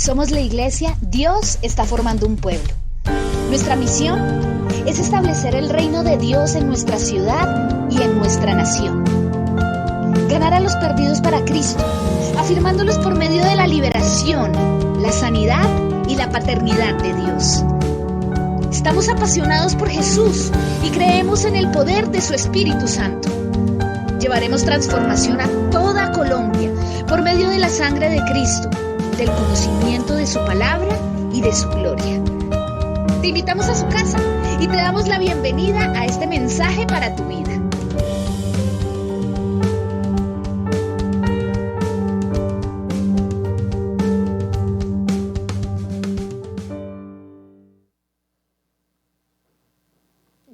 Somos la iglesia Dios está formando un pueblo. Nuestra misión es establecer el reino de Dios en nuestra ciudad y en nuestra nación. Ganar a los perdidos para Cristo, afirmándolos por medio de la liberación, la sanidad y la paternidad de Dios. Estamos apasionados por Jesús y creemos en el poder de su Espíritu Santo. Llevaremos transformación a toda Colombia por medio de la sangre de Cristo, del conocimiento de su palabra y de su gloria. Te invitamos a su casa y te damos la bienvenida a este mensaje para tu vida.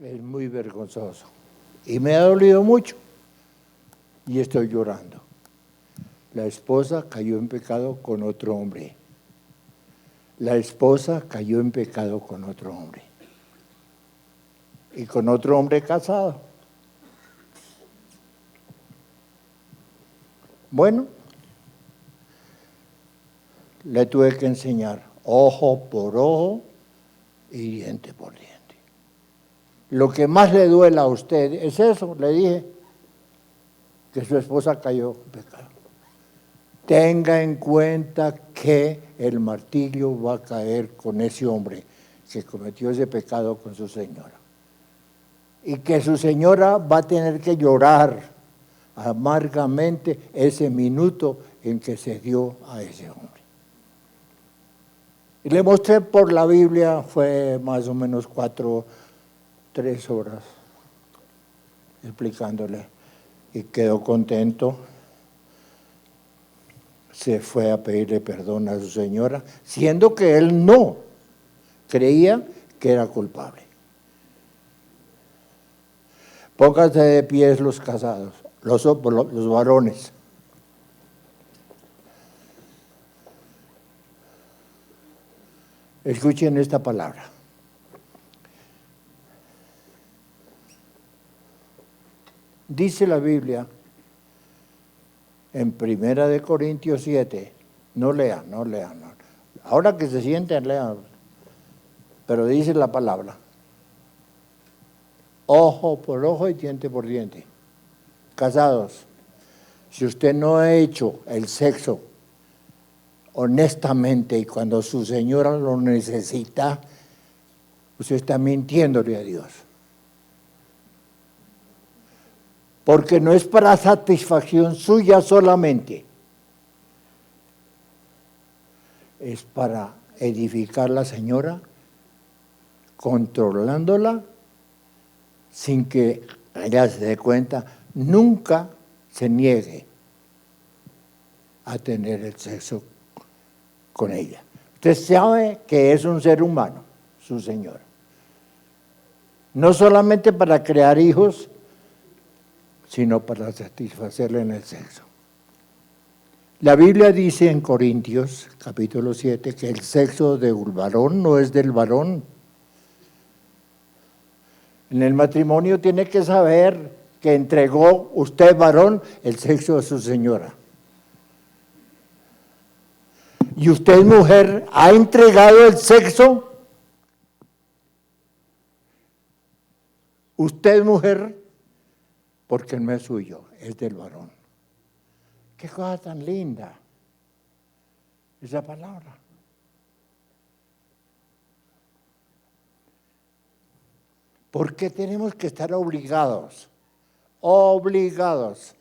Es muy vergonzoso y me ha dolido mucho y estoy llorando. La esposa cayó en pecado con otro hombre. La esposa cayó en pecado con otro hombre. Y con otro hombre casado. Bueno, le tuve que enseñar ojo por ojo y diente por diente. Lo que más le duele a usted es eso, le dije, que su esposa cayó en pecado. Tenga en cuenta que el martirio va a caer con ese hombre que cometió ese pecado con su señora. Y que su señora va a tener que llorar amargamente ese minuto en que se dio a ese hombre. Y le mostré por la Biblia, fue más o menos 3 horas explicándole y quedó contento. Se fue a pedirle perdón a su señora, siendo que él no creía que era culpable. Pónganse de pies los casados, los varones. Escuchen esta palabra. Dice la Biblia en 1 Corintios 7, no lean. Ahora que se sienten, lean. Pero dice la palabra, ojo por ojo y diente por diente. Casados, si usted no ha hecho el sexo honestamente y cuando su señora lo necesita, usted está mintiéndole a Dios. Porque no es para satisfacción suya solamente, es para edificar a la señora, controlándola, sin que ella se dé cuenta, nunca se niegue a tener el sexo con ella. Usted sabe que es un ser humano, su señora. No solamente para crear hijos, sino para satisfacerle en el sexo. La Biblia dice en Corintios, capítulo 7, que el sexo del varón no es del varón. En el matrimonio tiene que saber que entregó usted, varón, el sexo a su señora. Y usted, mujer, ha entregado el sexo. Usted, mujer, porque no es suyo, es del varón. Qué cosa tan linda esa palabra. ¿Por qué tenemos que estar obligados? Obligados.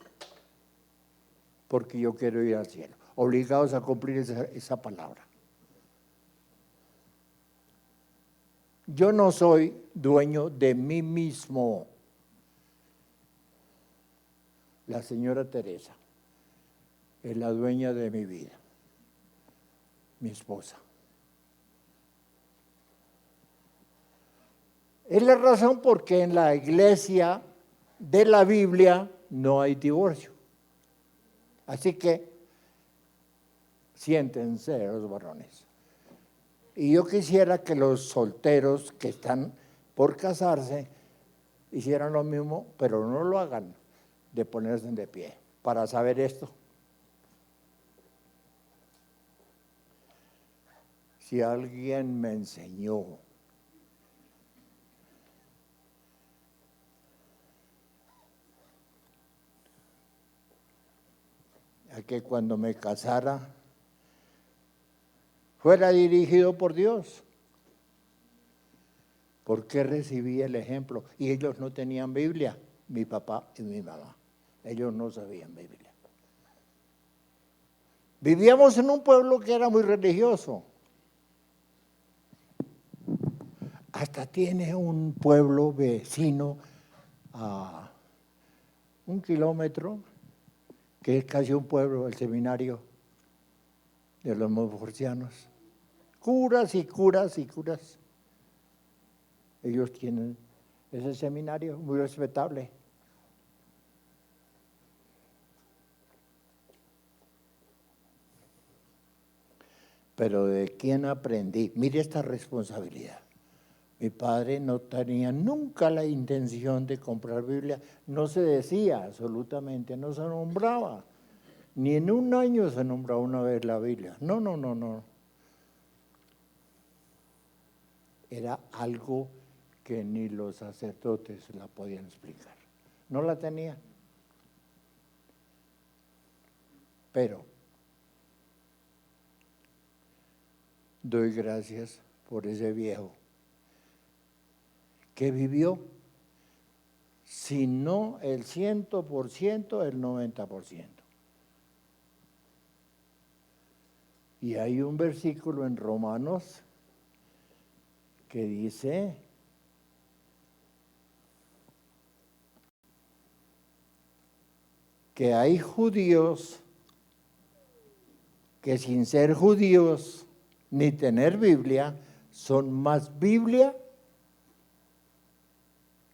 Porque yo quiero ir al cielo. Obligados a cumplir esa palabra. Yo no soy dueño de mí mismo. La señora Teresa es la dueña de mi vida, mi esposa. Es la razón por qué en la iglesia de la Biblia no hay divorcio. Así que siéntense los varones. Y yo quisiera que los solteros que están por casarse hicieran lo mismo, pero no lo hagan de ponerse de pie para saber esto. Si alguien me enseñó a que cuando me casara fuera dirigido por Dios, ¿por qué recibí el ejemplo? Y ellos no tenían Biblia, mi papá y mi mamá. Ellos no sabían Biblia. Vivíamos en un pueblo que era muy religioso. Hasta tiene un pueblo vecino a 1 kilómetro, que es casi un pueblo, el seminario de los montfortianos. Curas y curas y curas. Ellos tienen ese seminario muy respetable. Pero ¿de quién aprendí? Mire esta responsabilidad. Mi padre no tenía nunca la intención de comprar Biblia. No se decía absolutamente, no se nombraba. Ni en un año se nombró una vez la Biblia. No, no, no, no. Era algo que ni los sacerdotes la podían explicar. No la tenían. Pero doy gracias por ese viejo que vivió, si no el 100%, el 90%. Y hay un versículo en Romanos que dice que hay judíos que sin ser judíos ni tener Biblia son más Biblia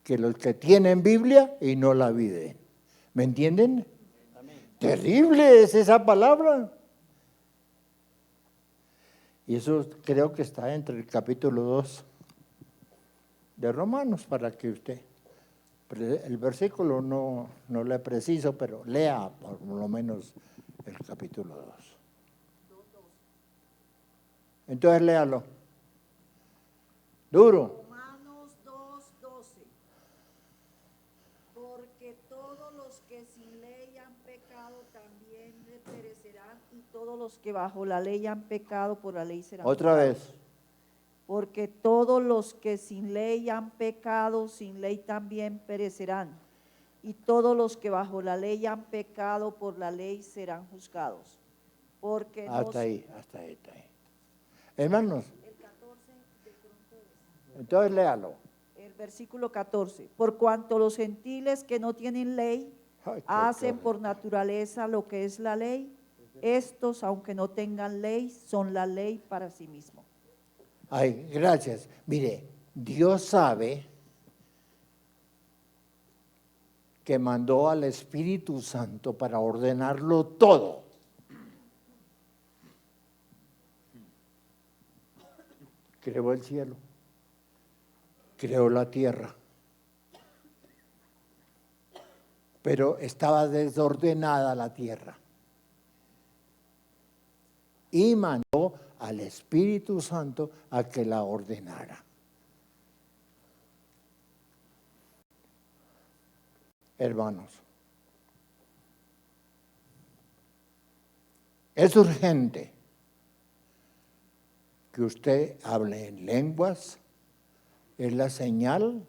que los que tienen Biblia y no la viven. ¿Me entienden? Amén. Terrible es esa palabra. Y eso creo que está entre el capítulo 2 de Romanos, para que usted, el versículo no le preciso, pero lea por lo menos el capítulo 2. Entonces léalo. Duro. Romanos 2:12. Porque todos los que sin ley han pecado también perecerán, y todos los que bajo la ley han pecado por la ley serán Otra juzgados. vez. Porque todos los que sin ley han pecado, sin ley también perecerán, y todos los que bajo la ley han pecado por la ley serán juzgados. Porque Hasta ahí. Hermanos. El 14 de pronto es. Entonces léalo. El versículo 14. Por cuanto los gentiles que no tienen ley hacen por naturaleza lo que es la ley, estos, aunque no tengan ley, son la ley para sí mismos. Ay, gracias. Mire, Dios sabe que mandó al Espíritu Santo para ordenarlo todo. Creó el cielo, creó la tierra, pero estaba desordenada la tierra. Y mandó al Espíritu Santo a que la ordenara. Hermanos, es urgente que usted hable en lenguas. Es la señal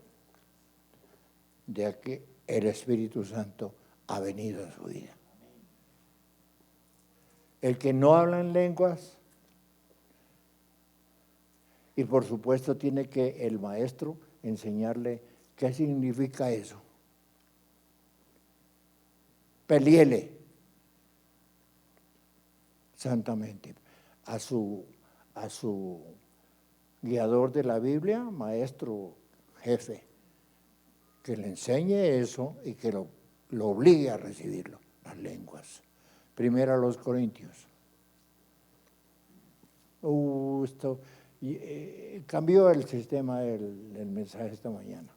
de que el Espíritu Santo ha venido a su vida. El que no habla en lenguas, y por supuesto tiene que el maestro enseñarle qué significa eso. Peleele santamente a su guiador de la Biblia, maestro jefe, que le enseñe eso y que lo obligue a recibirlo, las lenguas. Primero a los Corintios. Cambió el sistema del mensaje esta mañana.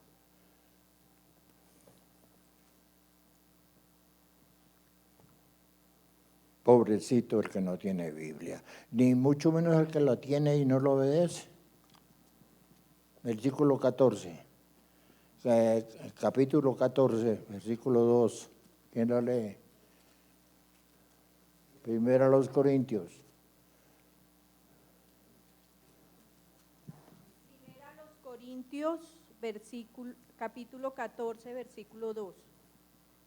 Pobrecito el que no tiene Biblia, ni mucho menos el que la tiene y no lo obedece. Versículo 14, capítulo 14, versículo 2. ¿Quién lo lee? Primero a los Corintios. Primera a los Corintios, capítulo 14, versículo 2.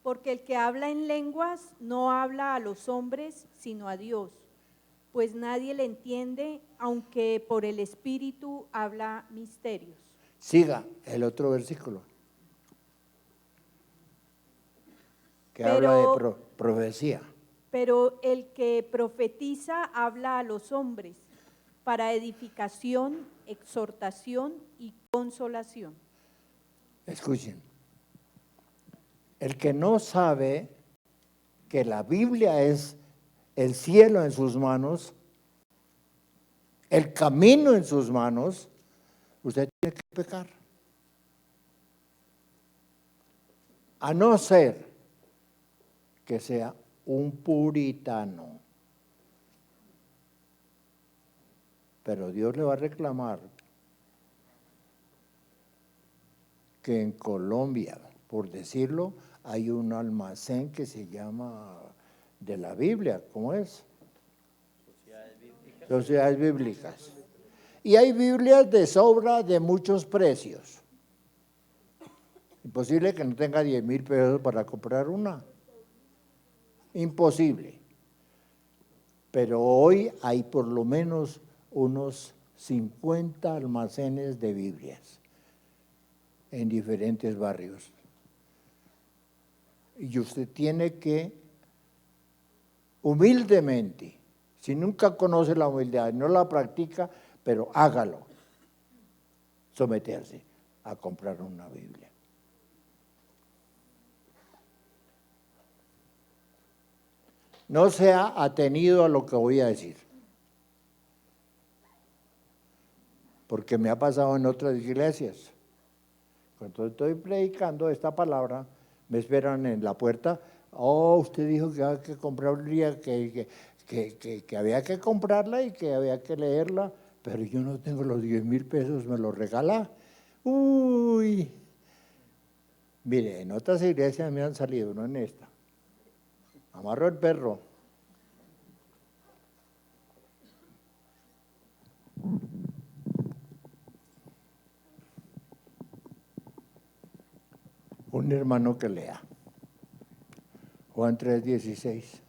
Porque el que habla en lenguas no habla a los hombres, sino a Dios, pues nadie le entiende, aunque por el Espíritu habla misterios. Siga el otro versículo, que habla de profecía. Pero el que profetiza habla a los hombres para edificación, exhortación y consolación. Escuchen, el que no sabe que la Biblia es el cielo en sus manos, el camino en sus manos, usted tiene que pecar. A no ser que sea un puritano. Pero Dios le va a reclamar que en Colombia, por decirlo, hay un almacén que se llama de la Biblia, ¿cómo es? Sociedades Bíblicas. Y hay Biblias de sobra de muchos precios. Imposible que no tenga 10,000 pesos para comprar una. Imposible. Pero hoy hay por lo menos unos 50 almacenes de Biblias en diferentes barrios. Y usted tiene que humildemente, si nunca conoce la humildad, no la practica, pero hágalo, someterse a comprar una Biblia. No sea atenido a lo que voy a decir, porque me ha pasado en otras iglesias. Cuando estoy predicando esta palabra, me esperan en la puerta. Oh, usted dijo que había que comprar un día, que había que comprarla y que había que leerla, pero yo no tengo los 10,000 pesos, ¿me los regala? Uy. Mire, en otras iglesias me han salido, no en esta. Amarro el perro. Un hermano que lea. Juan 3:16.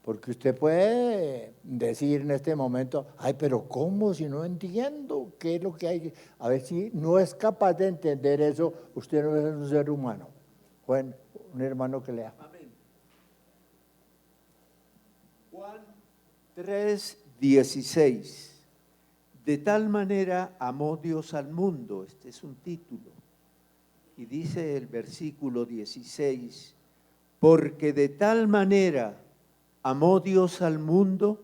Porque usted puede decir en este momento, ay, pero ¿cómo? Si no entiendo qué es lo que hay. A ver si no es capaz de entender eso, usted no es un ser humano. Bueno, un hermano que lea. Amén. Juan 3:16. De tal manera amó Dios al mundo, este es un título. Y dice el versículo 16, porque de tal manera amó Dios al mundo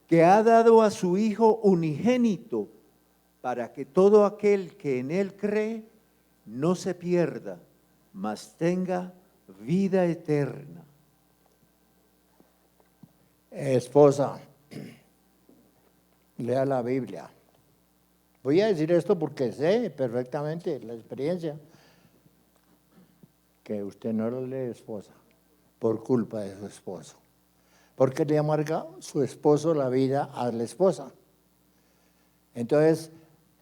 que ha dado a su Hijo unigénito para que todo aquel que en Él cree no se pierda, mas tenga vida eterna. Esposa, lea la Biblia. Voy a decir esto porque sé perfectamente la experiencia que usted no lo lee, esposa, por culpa de su esposo. Porque le amarga su esposo la vida a la esposa. Entonces,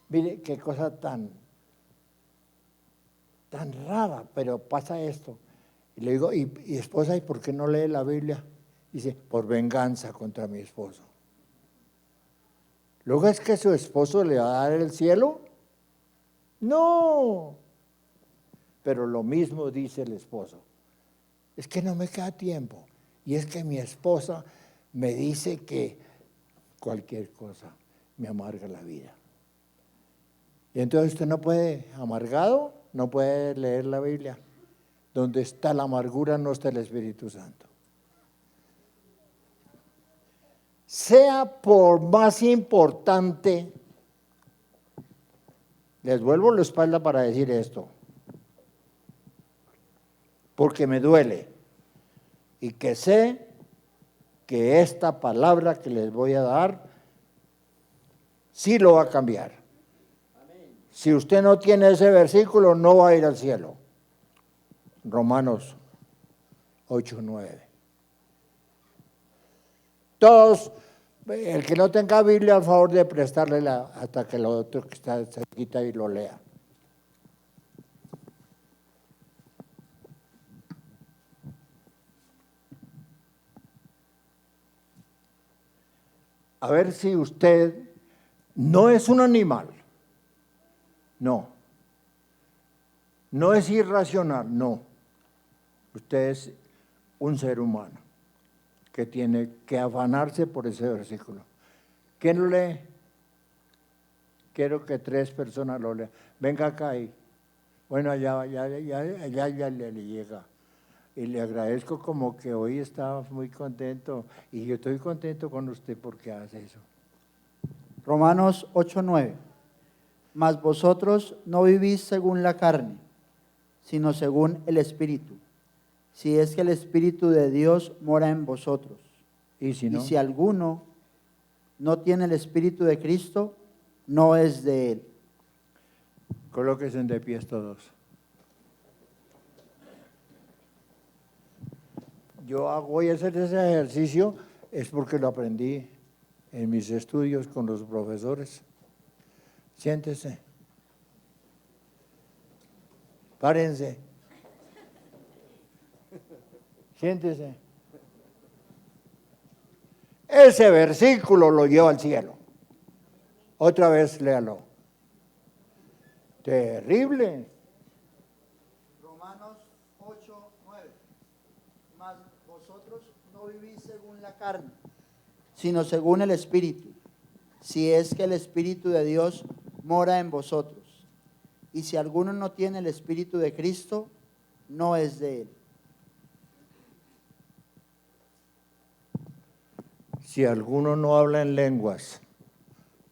mire qué cosa tan rara, pero pasa esto. Y le digo, y esposa, ¿y por qué no lee la Biblia? Dice, por venganza contra mi esposo. Luego es que su esposo le va a dar el cielo. No. Pero lo mismo dice el esposo. Es que no me queda tiempo. Y es que mi esposa me dice que cualquier cosa me amarga la vida. Y entonces usted no puede, amargado, no puede leer la Biblia. Donde está la amargura no está el Espíritu Santo. Sea por más importante, les vuelvo la espalda para decir esto, porque me duele. Y que sé que esta palabra que les voy a dar sí lo va a cambiar. Si usted no tiene ese versículo, no va a ir al cielo. Romanos 8:9. Todos, el que no tenga Biblia, al favor de prestarle hasta que lo otro que está cerquita y lo lea. A ver si usted no es un animal. No. No es irracional, no. Usted es un ser humano que tiene que afanarse por ese versículo. ¿Quién lo lee? Quiero que 3 personas lo lean. Venga acá y bueno, ya le llega. Y le agradezco como que hoy está muy contento y yo estoy contento con usted porque hace eso. Romanos 8:9. Mas vosotros no vivís según la carne, sino según el Espíritu, si es que el Espíritu de Dios mora en vosotros. Y si no, Y si alguno no tiene el Espíritu de Cristo, no es de él. colóquense de pies todos. Voy a hacer ese ejercicio, es porque lo aprendí en mis estudios con los profesores. Siéntese. Párense. Siéntese. Ese versículo lo lleva al cielo. Otra vez léalo. Terrible. Romanos 8:9. Mas vosotros no vivís según la carne, sino según el Espíritu, si es que el Espíritu de Dios mora en vosotros. Y si alguno no tiene el Espíritu de Cristo, no es de él. Si alguno no habla en lenguas,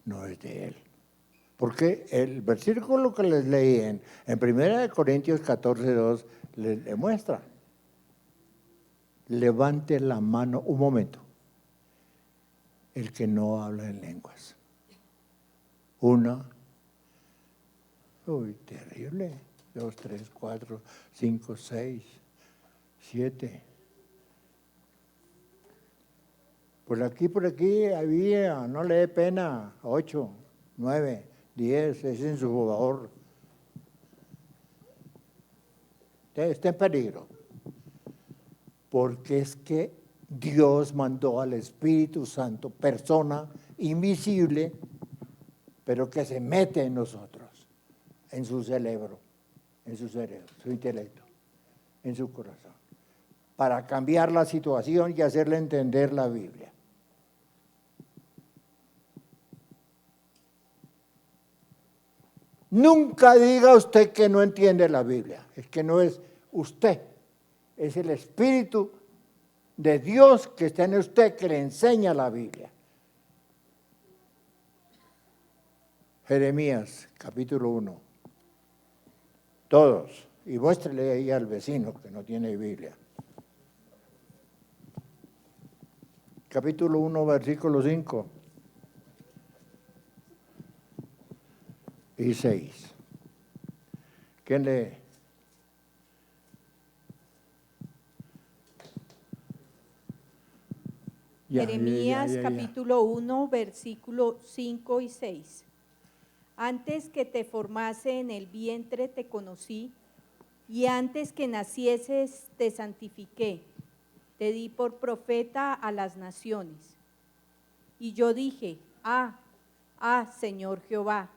no es de él. Porque el versículo que les leí en 1 Corintios 14:2 les demuestra. Levante la mano un momento. El que no habla en lenguas. Una. Uy, terrible. 2, 3, 4, 5, 6, 7. Por aquí había, no le dé pena, 8, 9, 10, es en su favor. Está en peligro. Porque es que Dios mandó al Espíritu Santo, persona invisible, pero que se mete en nosotros, en su cerebro, su intelecto, en su corazón, para cambiar la situación y hacerle entender la Biblia. Nunca diga usted que no entiende la Biblia, es que no es usted, es el Espíritu de Dios que está en usted que le enseña la Biblia. Jeremías, capítulo 1. Todos, y muéstrele ahí al vecino que no tiene Biblia. Capítulo 1, versículo 5 y 6. ¿Quién lee? Jeremías Ya. capítulo 1, versículo 5 y 6. Antes que te formase en el vientre te conocí, y antes que nacieses te santifiqué, te di por profeta a las naciones. Y yo dije, Señor Jehová,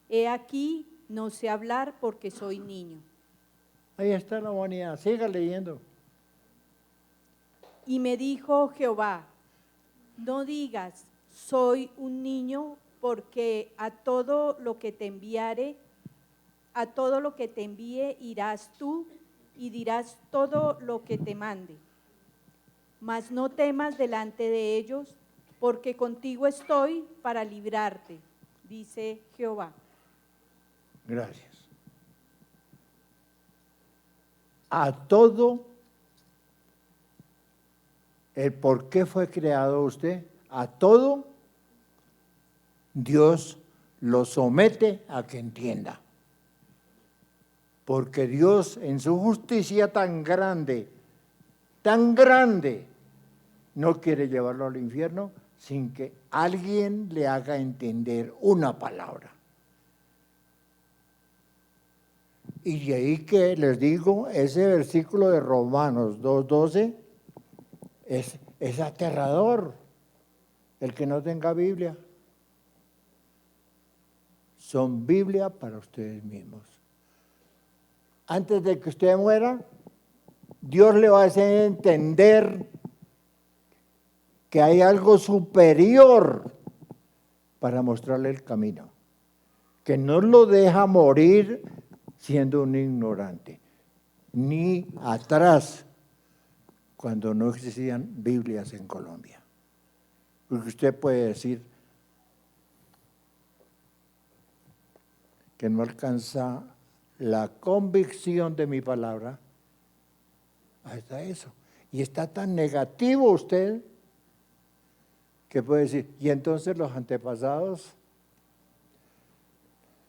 he aquí, no sé hablar porque soy niño. Ahí está la humanidad, siga leyendo. Y me dijo Jehová, no digas, soy un niño, porque a todo lo que te envíe irás tú y dirás todo lo que te mande. Mas no temas delante de ellos, porque contigo estoy para librarte, dice Jehová. Gracias. a todo el por qué fue creado usted, a todo Dios lo somete a que entienda. Porque Dios en su justicia tan grande, no quiere llevarlo al infierno sin que alguien le haga entender una palabra. Y de ahí que les digo, ese versículo de Romanos 2:12 es aterrador, el que no tenga Biblia. Son Biblia para ustedes mismos. Antes de que usted muera, Dios le va a hacer entender que hay algo superior para mostrarle el camino, que no lo deja morir siendo un ignorante, ni atrás cuando no existían Biblias en Colombia. Porque usted puede decir que no alcanza la convicción de mi palabra, hasta eso. Y está tan negativo usted que puede decir, y entonces los antepasados,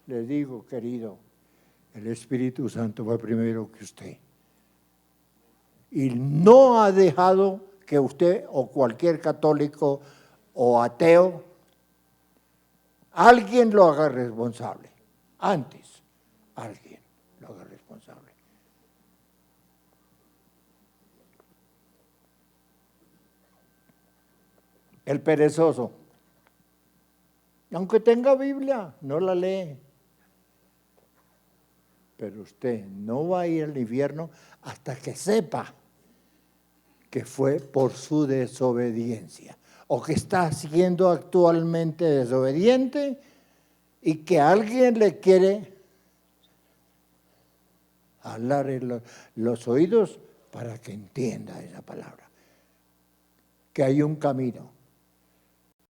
les digo, querido, el Espíritu Santo fue primero que usted. Y no ha dejado que usted o cualquier católico o ateo, alguien lo haga responsable. Antes, alguien lo haga responsable. El perezoso, aunque tenga Biblia, no la lee. Pero usted no va a ir al infierno hasta que sepa que fue por su desobediencia o que está siendo actualmente desobediente y que alguien le quiere hablar en los oídos para que entienda esa palabra. Que hay un camino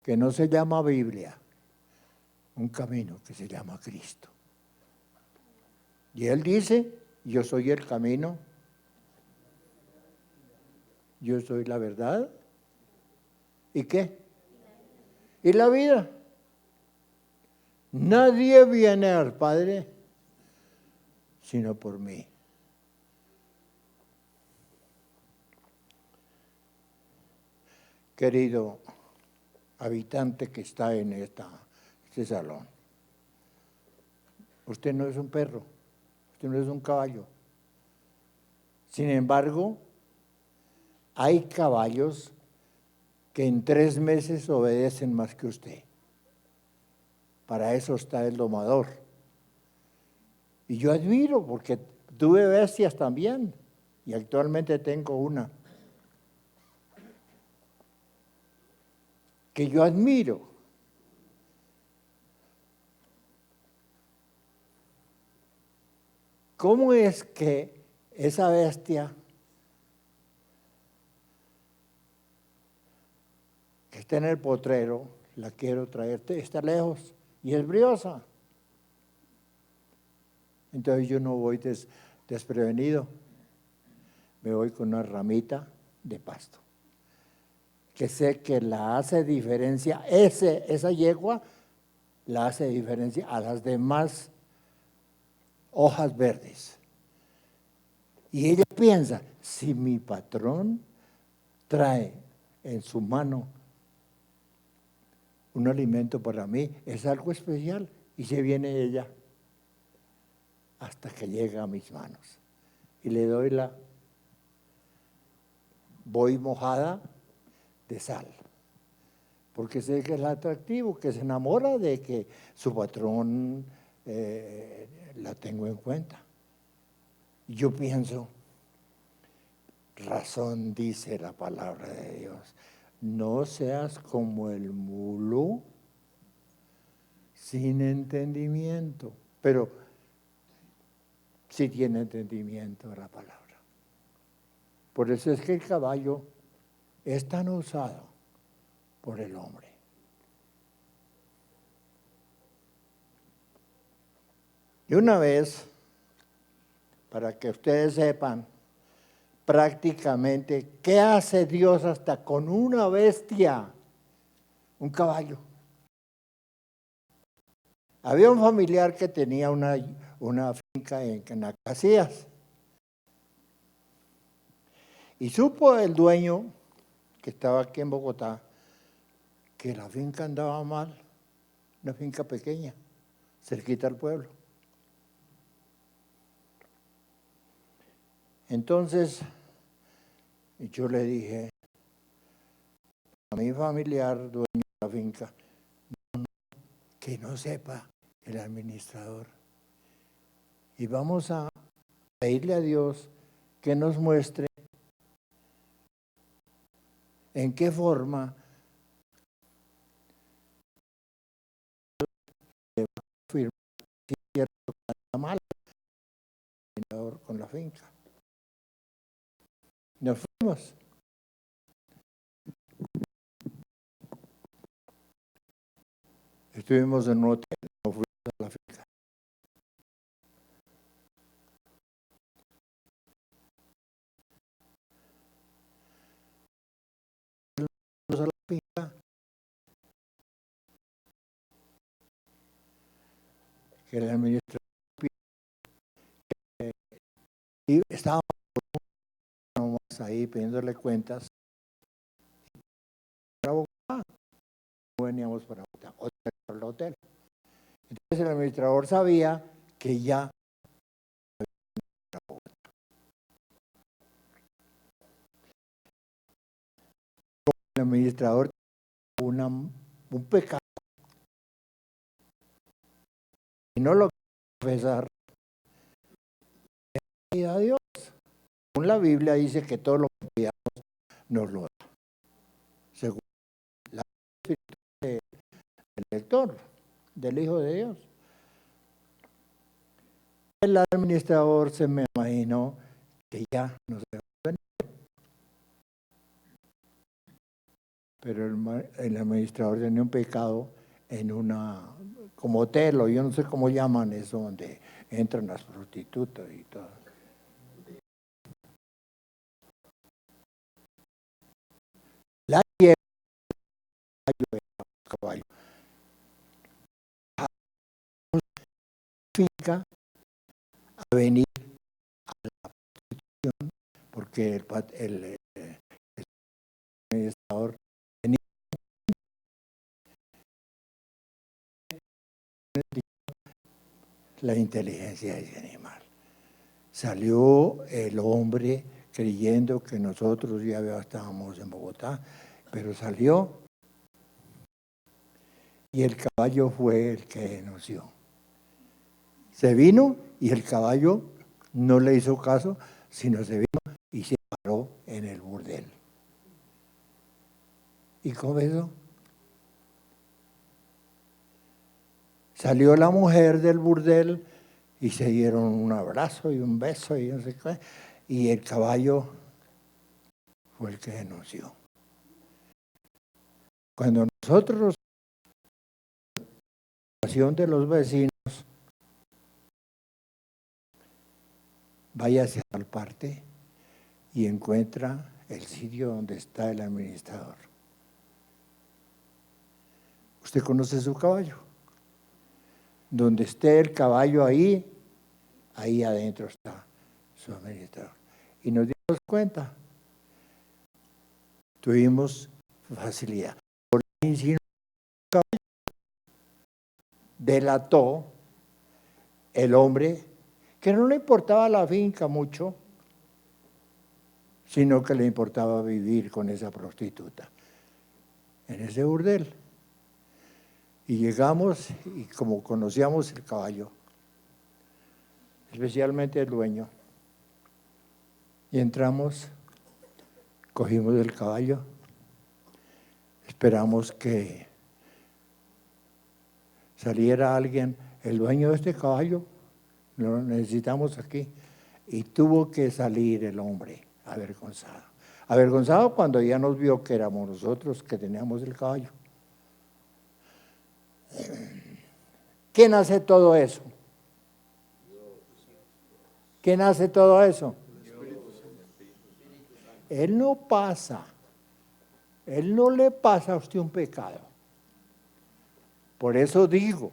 que no se llama Biblia, un camino que se llama Cristo. Y Él dice, yo soy el camino, yo soy la verdad, ¿y qué? Y la vida. Nadie viene al Padre sino por mí. Querido habitante que está en este salón, usted no es un perro, usted no es un caballo. Sin embargo, hay caballos que en 3 meses obedecen más que usted. Para eso está el domador. Y yo admiro, porque tuve bestias también, y actualmente tengo una, que yo admiro. ¿Cómo es que esa bestia que está en el potrero, la quiero traer, está lejos y es briosa? Entonces yo no voy desprevenido, me voy con una ramita de pasto, que sé que la hace diferencia, esa yegua la hace diferencia a las demás hojas verdes. Y ella piensa, si mi patrón trae en su mano un alimento para mí, es algo especial, y se viene ella hasta que llega a mis manos. Y le doy voy mojada de sal, porque sé que es atractivo, que se enamora de que su patrón la tengo en cuenta. Y yo pienso, razón dice la palabra de Dios, no seas como el mulo sin entendimiento, pero sí tiene entendimiento de la palabra. Por eso es que el caballo es tan usado por el hombre. Y una vez, para que ustedes sepan, prácticamente, ¿qué hace Dios hasta con una bestia? Un caballo. Había un familiar que tenía una finca en Acacías. Y supo el dueño, que estaba aquí en Bogotá, que la finca andaba mal, una finca pequeña, cerquita al pueblo. Entonces, yo le dije a mi familiar, dueño de la finca, que no sepa el administrador. Y vamos a pedirle a Dios que nos muestre en qué forma firmar cierto que anda mal con la finca. Nos fuimos. Estuvimos en un hotel, no fuimos a la finca. Fuimos a la finca, que el administrador y estábamos ahí pidiéndole cuentas. Para Bogotá, veníamos para el hotel. Entonces el administrador sabía que ya el administrador tenía un pecado y no lo confesar a Dios. Según la Biblia dice que todo lo que pidamos nos lo da. Según la Espíritu del lector, del Hijo de Dios. El administrador se me imaginó que ya no se va a venir. Pero el administrador tenía un pecado en una, como hotel, o yo no sé cómo llaman eso, donde entran las prostitutas y todo. La lleva caballo. Finca a venir a la prostitución porque el administrador tenía la inteligencia de ese animal. Salió el hombre creyendo que nosotros ya estábamos en Bogotá, pero salió y el caballo fue el que denunció. Se vino y el caballo no le hizo caso, sino se vino y se paró en el burdel. ¿Y con eso? Salió la mujer del burdel y se dieron un abrazo y un beso y no sé qué. Y el caballo fue el que denunció. Cuando nosotros, la situación de los vecinos, vaya hacia tal parte y encuentra el sitio donde está el administrador. ¿Usted conoce su caballo? Donde esté el caballo ahí adentro está su administrador. Y nos dimos cuenta, tuvimos facilidad. Por el insinuó el caballo, delató el hombre que no le importaba la finca mucho, sino que le importaba vivir con esa prostituta en ese burdel. Y llegamos y como conocíamos el caballo, especialmente el dueño, y entramos, cogimos el caballo, esperamos que saliera alguien, el dueño de este caballo, lo necesitamos aquí, y tuvo que salir el hombre avergonzado. Avergonzado cuando ya nos vio que éramos nosotros que teníamos el caballo. ¿Quién hace todo eso? ¿Quién hace todo eso? Él no pasa. Él no le pasa a usted un pecado. Por eso digo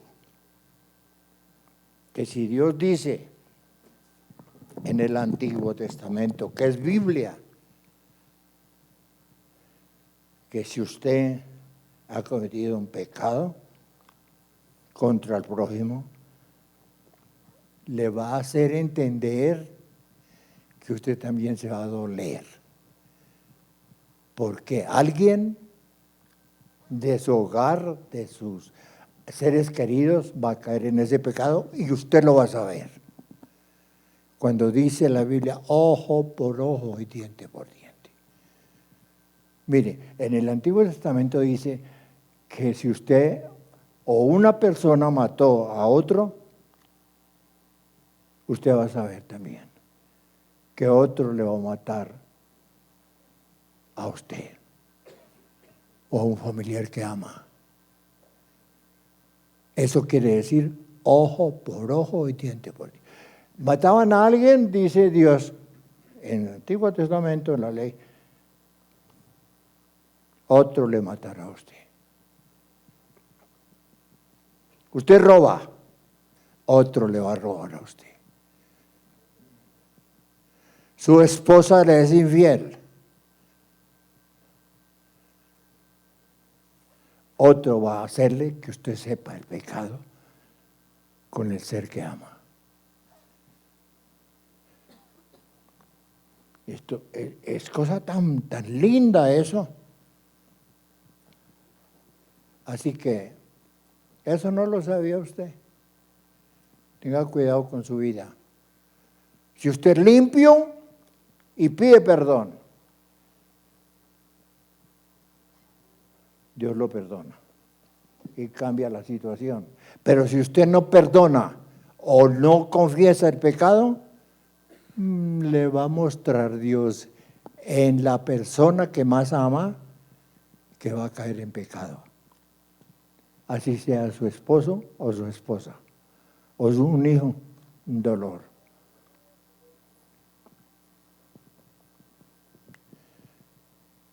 que si Dios dice en el Antiguo Testamento, que es Biblia, que si usted ha cometido un pecado contra el prójimo, le va a hacer entender que usted también se va a doler. Porque alguien de su hogar, de sus seres queridos, va a caer en ese pecado y usted lo va a saber. Cuando dice la Biblia, ojo por ojo y diente por diente. Mire, en el Antiguo Testamento dice que si usted o una persona mató a otro, usted va a saber también que otro le va a matar a usted o a un familiar que ama. Eso quiere decir ojo por ojo y diente por diente. Mataban a alguien, dice Dios, en el Antiguo Testamento, en la ley, otro le matará a usted. Usted roba, otro le va a robar a usted. Su esposa le es infiel, otro va a hacerle que usted sepa el pecado con el ser que ama. Esto es cosa tan linda eso. Así que eso no lo sabía usted. Tenga cuidado con su vida. Si usted es limpio y pide perdón, Dios lo perdona y cambia la situación. Pero si usted no perdona o no confiesa el pecado, le va a mostrar Dios en la persona que más ama que va a caer en pecado. Así sea su esposo o su esposa, o un hijo, un dolor.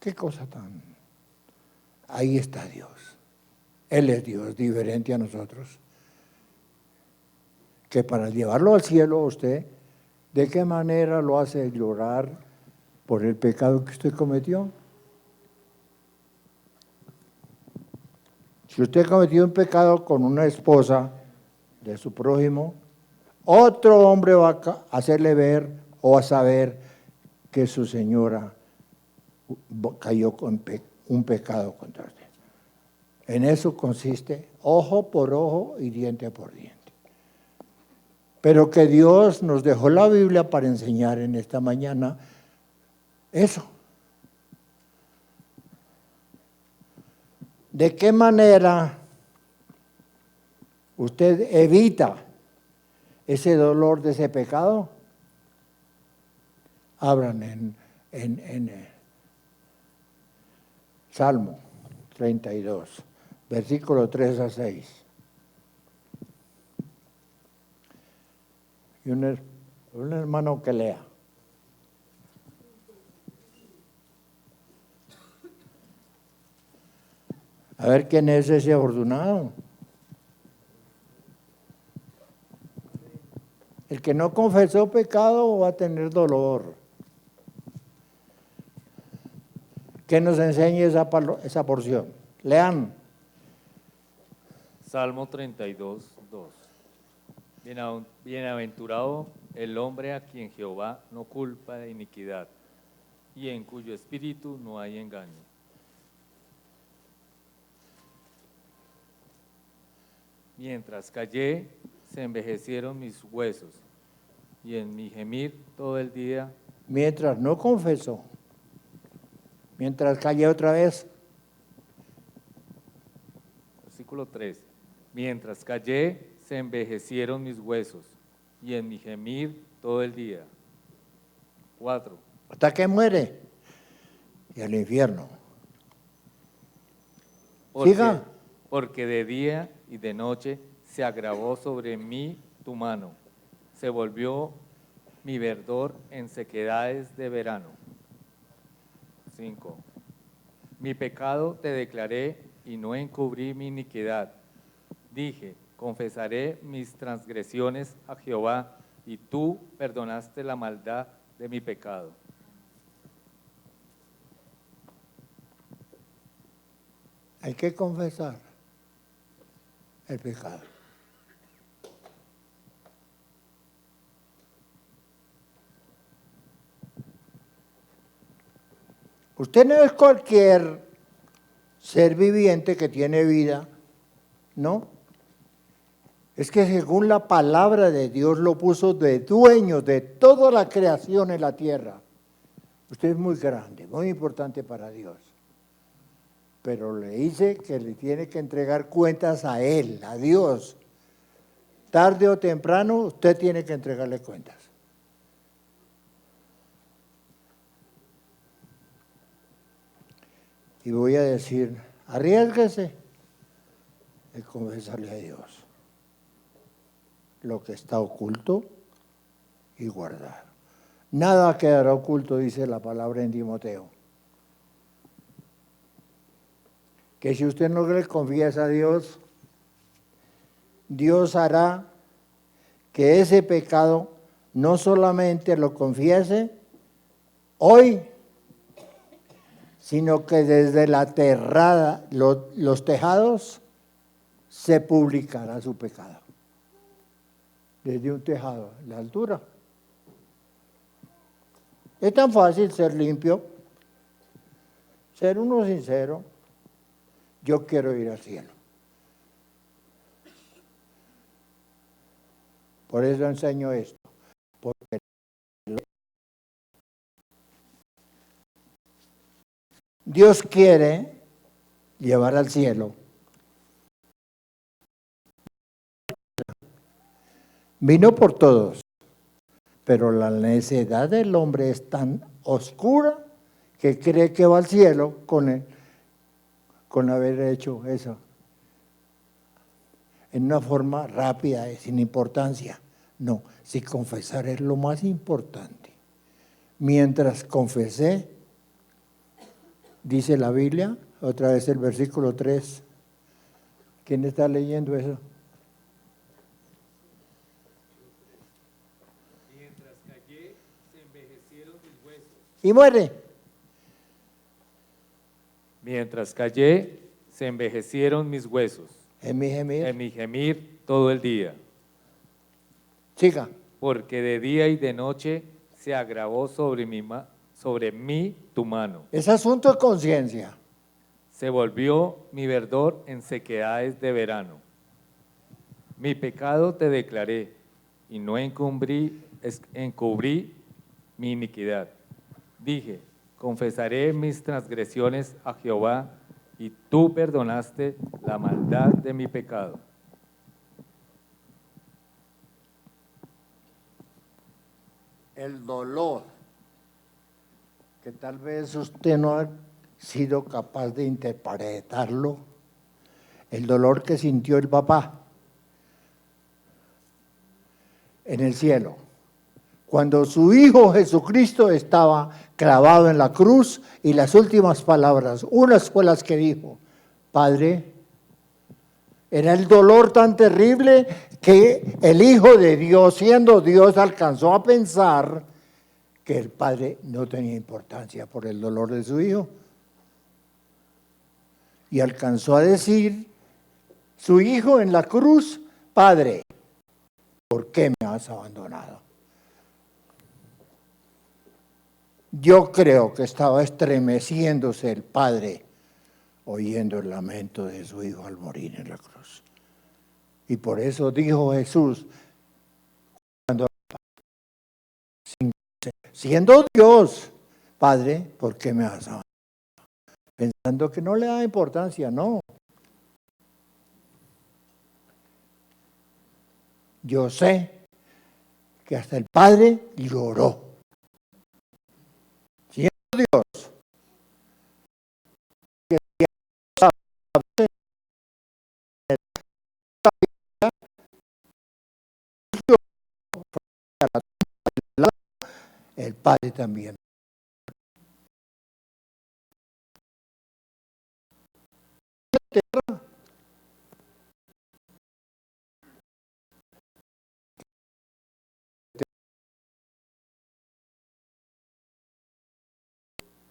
¿Qué cosa tan? Ahí está Dios. Él es Dios, diferente a nosotros. Que para llevarlo al cielo a usted, ¿de qué manera lo hace llorar por el pecado que usted cometió? Si usted cometió un pecado con una esposa de su prójimo, otro hombre va a hacerle ver o a saber que su señora cayó con un pecado contra usted. En eso consiste ojo por ojo y diente por diente. Pero que Dios nos dejó la Biblia para enseñar en esta mañana eso. ¿De qué manera usted evita ese dolor de ese pecado? Abran en Salmo 32, versículo 3 a 6. Y un hermano que lea. A ver quién es ese afortunado. El que no confesó pecado va a tener dolor. Que nos enseñe esa porción. Lean. Salmo 32, 2. Bienaventurado el hombre a quien Jehová no culpa de iniquidad y en cuyo espíritu no hay engaño. Mientras callé, se envejecieron mis huesos y en mi gemir todo el día. Mientras no confesó, mientras callé otra vez. Versículo 3. Mientras callé, se envejecieron mis huesos y en mi gemir todo el día. 4. Hasta que muere. Y al infierno. Siga. Porque de día y de noche se agravó sobre mí tu mano. Se volvió mi verdor en sequedades de verano. 5. Mi pecado te declaré y no encubrí mi iniquidad. Dije, confesaré mis transgresiones a Jehová, y tú perdonaste la maldad de mi pecado. Hay que confesar el pecado. Usted no es cualquier ser viviente que tiene vida, ¿no? Es que según la palabra de Dios lo puso de dueño de toda la creación en la tierra. Usted es muy grande, muy importante para Dios. Pero le dice que le tiene que entregar cuentas a Él, a Dios. Tarde o temprano usted tiene que entregarle cuentas. Y voy a decir, arriésguese de confesarle a Dios lo que está oculto y guardar. Nada quedará oculto, dice la palabra en Timoteo. Que si usted no le confiesa a Dios, Dios hará que ese pecado no solamente lo confiese hoy, sino que desde la terrada, los tejados, se publicará su pecado. Desde un tejado, la altura. Es tan fácil ser limpio, ser uno sincero. Yo quiero ir al cielo. Por eso enseño esto. Porque Dios quiere llevar al cielo. Vino por todos, pero la necedad del hombre es tan oscura que cree que va al cielo con haber hecho eso en una forma rápida, sin importancia. No, si confesar es lo más importante. Mientras confesé, dice la Biblia, otra vez el versículo 3. ¿Quién está leyendo eso? Mientras callé, se envejecieron mis huesos. Y muere. Mientras callé, se envejecieron mis huesos. En mi gemir. En mi gemir todo el día. Siga. Porque de día y de noche se agravó sobre mí tu mano. Es asunto de conciencia. Se volvió mi verdor en sequedades de verano. Mi pecado te declaré y no encubrí mi iniquidad. Dije, confesaré mis transgresiones a Jehová, y tú perdonaste la maldad de mi pecado. El dolor, que tal vez usted no ha sido capaz de interpretarlo, el dolor que sintió el papá en el cielo, cuando su Hijo Jesucristo estaba clavado en la cruz, y las últimas palabras, unas fue las que dijo, Padre, era el dolor tan terrible que el Hijo de Dios, siendo Dios, alcanzó a pensar que el Padre no tenía importancia por el dolor de su Hijo. Y alcanzó a decir, su Hijo en la cruz, Padre, ¿por qué me has abandonado? Yo creo que estaba estremeciéndose el Padre oyendo el lamento de su Hijo al morir en la cruz. Y por eso dijo Jesús, cuando, siendo Dios, Padre, ¿por qué me has abandonado? Pensando que no le da importancia, no. Yo sé que hasta el Padre lloró. Siendo Dios, que el Padre también. tierra.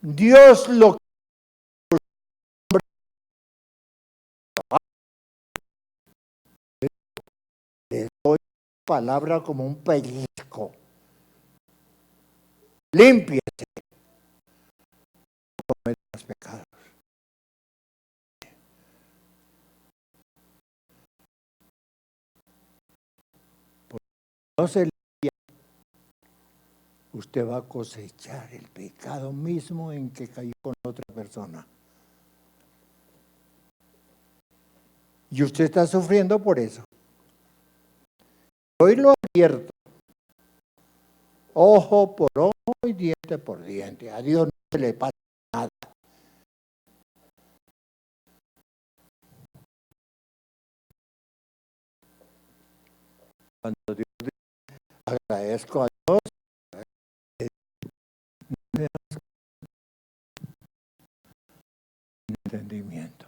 Dios lo le doy palabra como un pellizco. Límpiese, cometa los pecados. No se limpia, usted va a cosechar el pecado mismo en que cayó con otra persona. Y usted está sufriendo por eso. Hoy lo advierto. Ojo por ojo y diente por diente. A Dios no se le pasa nada. Cuando Dios dice, agradezco a Dios, entendimiento.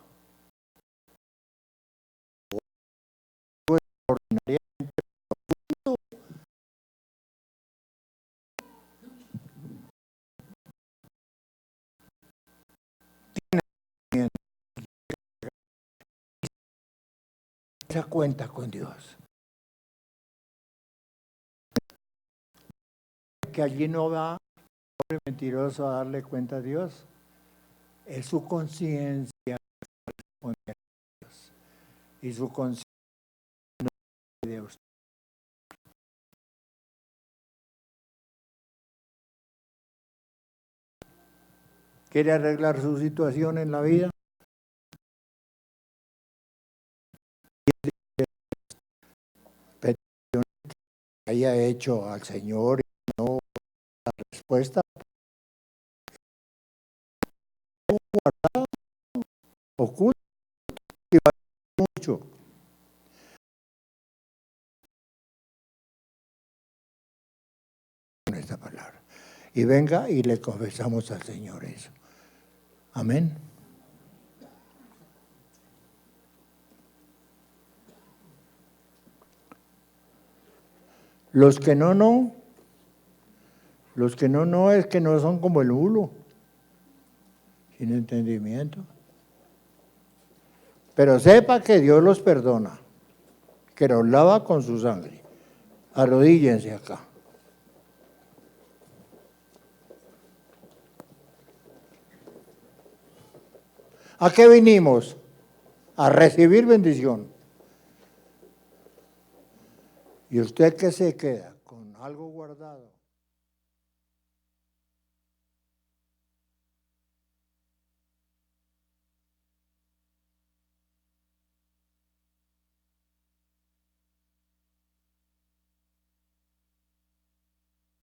Se cuenta con Dios. Que allí no va pobre mentiroso a darle cuenta a Dios. Es su conciencia que responde a Dios. Y su conciencia no es de usted. ¿Quiere arreglar su situación en la vida? Petición que haya hecho al Señor y no la respuesta. Guardado, oculto y vale mucho. Con esta palabra. Y venga y le confesamos al Señor eso. Amén. Los que no. Los que no es que no son como el mulo, sin entendimiento. Pero sepa que Dios los perdona, que los lava con su sangre. Arrodíllense acá. ¿A qué vinimos? A recibir bendición. ¿Y usted qué se queda? ¿Con algo guardado?